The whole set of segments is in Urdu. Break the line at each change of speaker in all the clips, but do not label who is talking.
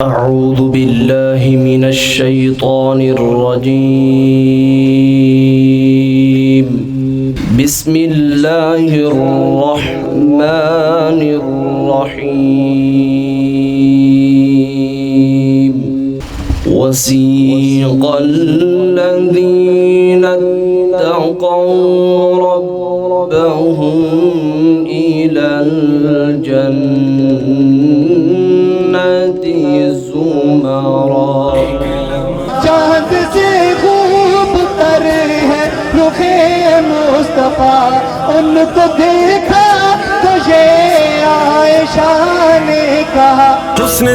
أعوذ بالله من الشيطان الرجيم. بسم الله الرحمن الرحيم. وسيق الذين اتقوا ربهم إلى الجنة زمرا.
چاند سے خوب تر ہے رخ مصطفیٰ، ان کو دیکھا تو یہ عائشہ نے کہا
حسن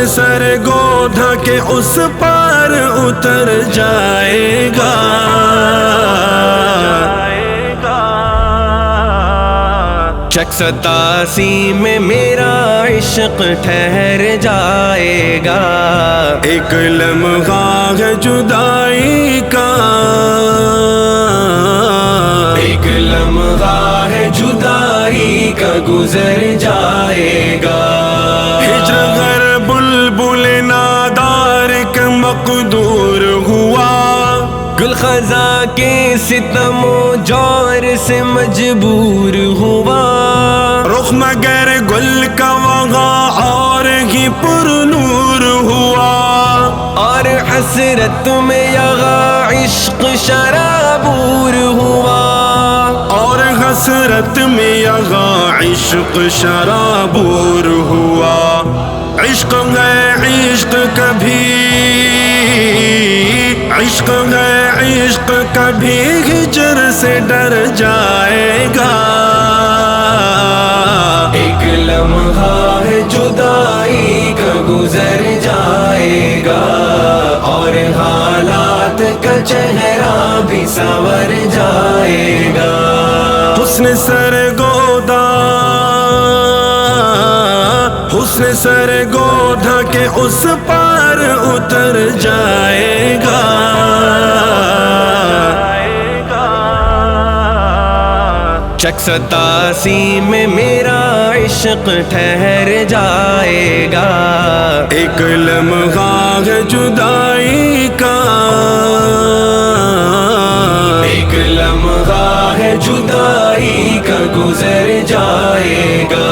سرگودھا کے اس پار اتر جائے گا. شک 87 میں میرا عشق ٹھہر جائے گا. ایک لمحہ ہے جدائی کا، ایک لمحہ ہے جدائی کا گزر جائے گا. ہجر غر بلبل نادار کا مقدور ہوا، گل خزاں کے ستم و جور سے مجبور ہوا. رخ مگر گل کا وہاں اور ہی پر نور ہوا، اور حسرت میں یہاں عشق شرابور ہوا، اور حسرت میں یہاں عشق شرابور ہوا. عشق ہے عشق کبھی، عشق ہے عشق کبھی ہجر سے ڈر جائے گا. ایک لمحہ ہے جدائی کا گزر جائے گا، اور حالات کا چہرہ بھی سنور جائے گا. حسن سرگودھا کے اس پار اتر جائے گا. شک 87 میں میرا عشق ٹھہر جائے گا. ایک لمحہ ہے جدائی کا، ایک لمحہ ہے جدائی کا گزر جائے گا.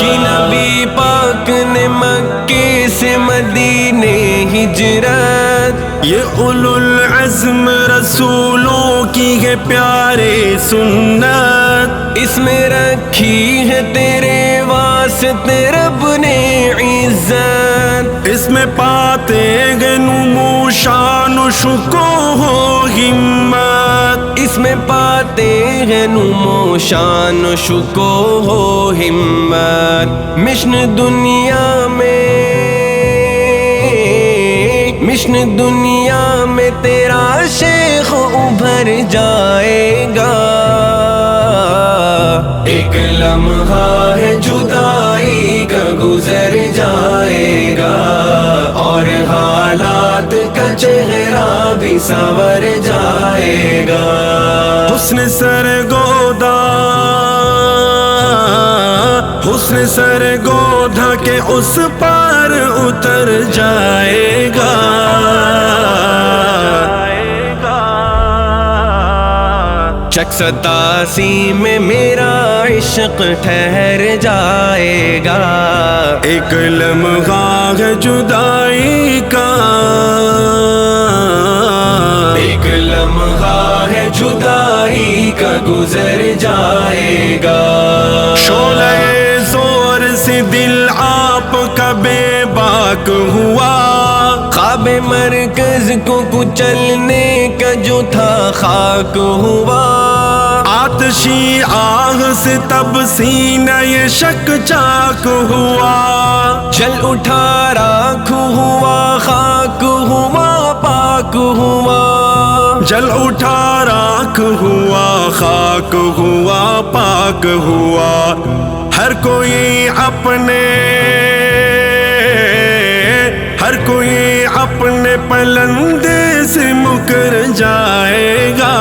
کہ نبی پاک نے مکے سے مدینے ہجرت، یہ اولو العزم رسولوں کی ہے پیارے سنت. اس میں رکھی ہے تیرے واسطے رب نے عزت، اس میں پاتے ہیں نمو شان و شکو ہو ہمت، اس میں پاتے ہیں نمو شان و شکو ہو ہمت. مشن دنیا میں تیرا شیخ ابھر جائے گا. ایک لمحہ ہے جدائی کا گزر جائے گا، اور حالات کا چہرہ بھی سنور جائے گا. حسن سرگودھا کے اس پار اتر جائے گا. شک 87 میں میرا عشق ٹھہر جائے گا. ایک لمحہ ہے جدائی کا، ایک لمحہ ہے جدائی کا گزر جائے گا. شعلہ زور سے دل آپ کا بے باک ہوا، خواب مرکز کو کچلنے کا جو تھا خاک ہوا. آتشی آہ سے تب سینہ یہ شک چاک ہوا، جل اٹھا راکھ ہوا خاک ہوا پاک ہوا، جل اٹھا راکھ ہوا خاک ہوا پاک ہوا. ہر کوئی اپنے پلندے سے مکر جائے گا.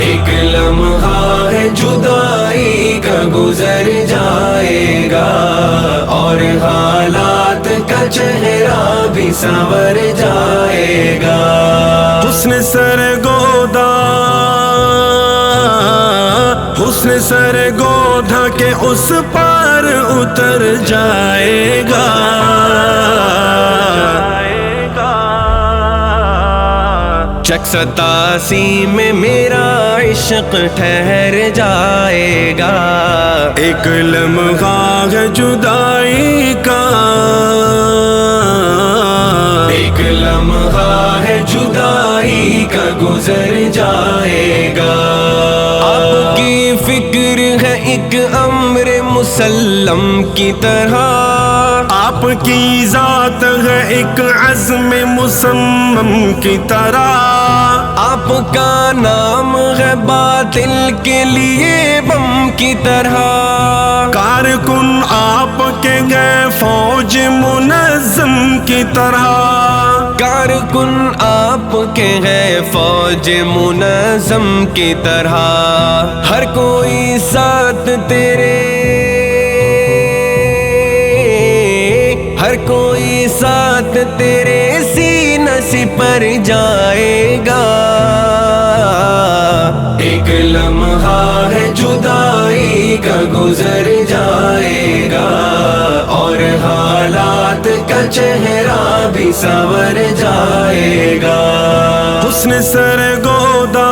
ایک لمحہ ہے جدائی
گزر جائے گا اور حالات کا چہرہ بھی سنور جائے گا.
حسن سرگودا حسن سرگودا کے اس پار اتر جائے گا.
چک 87 میں میرا عشق ٹھہر جائے گا.
ایک لمحہ ہے جدائی کا
ایک لمحہ ہے جدائی کا گزر جائے گا. آپ کی فکر ہے ایک امر مسلم کی طرح.
آپ کی ذات ہے ایک عزم مصمم کی طرح.
آپ کا نام ہے باطل کے لیے بم کی طرح.
کارکن آپ کے گئے فوج منظم کی طرح.
کارکن آپ کے ہیں فوج منظم کی طرح. ہر کوئی ساتھ تیرے ہر کوئی ساتھ تیرے سینہ سپر جائے گا. ایک لمحہ ہے جدائی کا گزر جائے گا اور حالات کا چہرہ بھی سنور جائے گا.
حسن سرگودا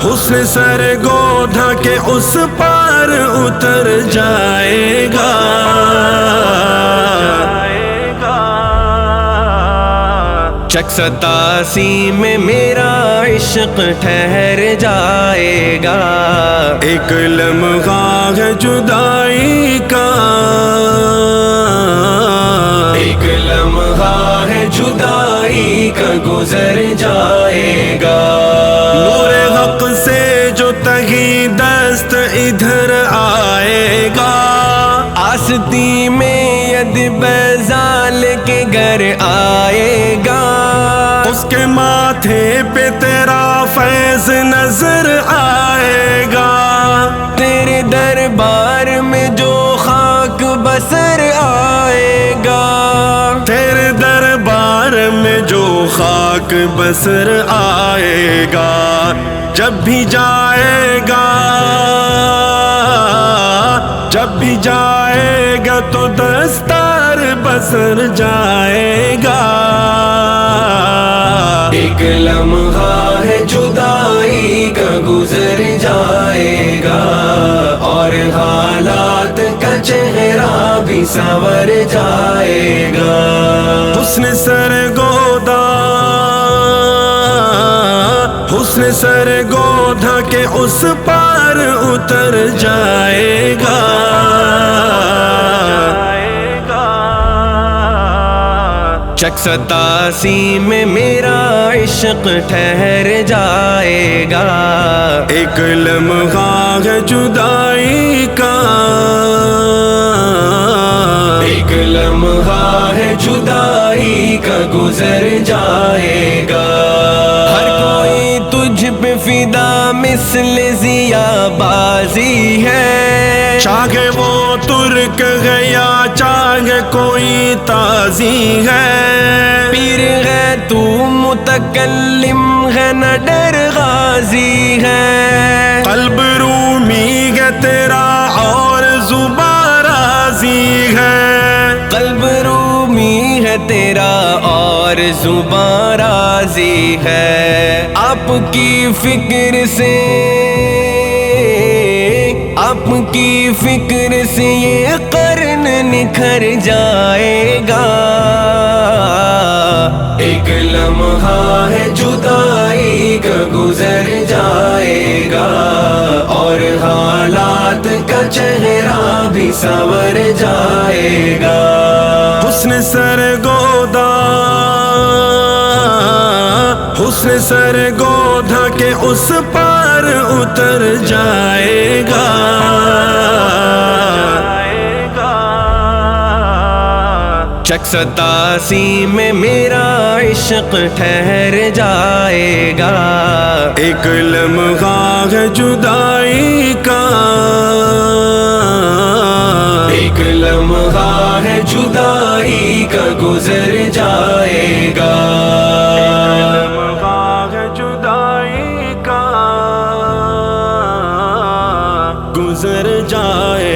حسن سرگودا کے اس پار اتر جائے گا.
چک 87 میں میرا عشق ٹھہر جائے گا.
ایک لمحہ ہے جدائی کا
ایک لمحہ ہے جدائی کا گزر جائے گا.
نور حق سے جو تہی دست ادھر آئے گا.
آستی میں ید بیزال کے گھر آئے گا.
اس کے ماتھے پہ تیرا فیض نظر آئے گا.
تیرے دربار میں جو خاک بسر آئے گا.
تیرے دربار میں جو خاک بسر آئے گا. جب بھی جائے گا جب بھی جائے گا تو دستار بسر جائے گا.
ایک لمحہ ہے جدائی کا گزر جائے گا اور حالات کا چہرہ بھی سنور جائے گا.
حسن سرگودا حسن سرگودا کے اس پار اتر جائے گا.
چک 87 میں میرا عشق ٹھہر جائے گا.
ایک لمحہ ہے جدائی کا
ایک لمحہ ہے جدائی کا گزر جائے گا. ہر کوئی تجھ پہ فدا مثل ضیا بازی ہے.
چاہے وہ ترک ہے یا چاہے کوئی تازی ہے.
پیر ہے تو متکلم ہے نہ ڈر غازی ہے.
قلب رومی ہے تیرا اور زباں راضی ہے.
قلب رومی ہے تیرا اور زباں راضی ہے. آپ کی فکر سے آپ کی فکر سے یہ قرن نکھر جائے گا. ایک لمحہ ہے جدائی کا گزر جائے گا اور حالات کا چہرہ بھی سنور جائے گا.
حسن سرگودا حسن سرگودا کے اس پار اتر جائے گا.
چک 87 میں میرا عشق ٹھہر جائے گا،
ایک لمحہ ہے جدائی کا،
ایک لمحہ ہے جدائی کا گزر جائے گا،
لمحہ ہے جدائی کا گزر جائے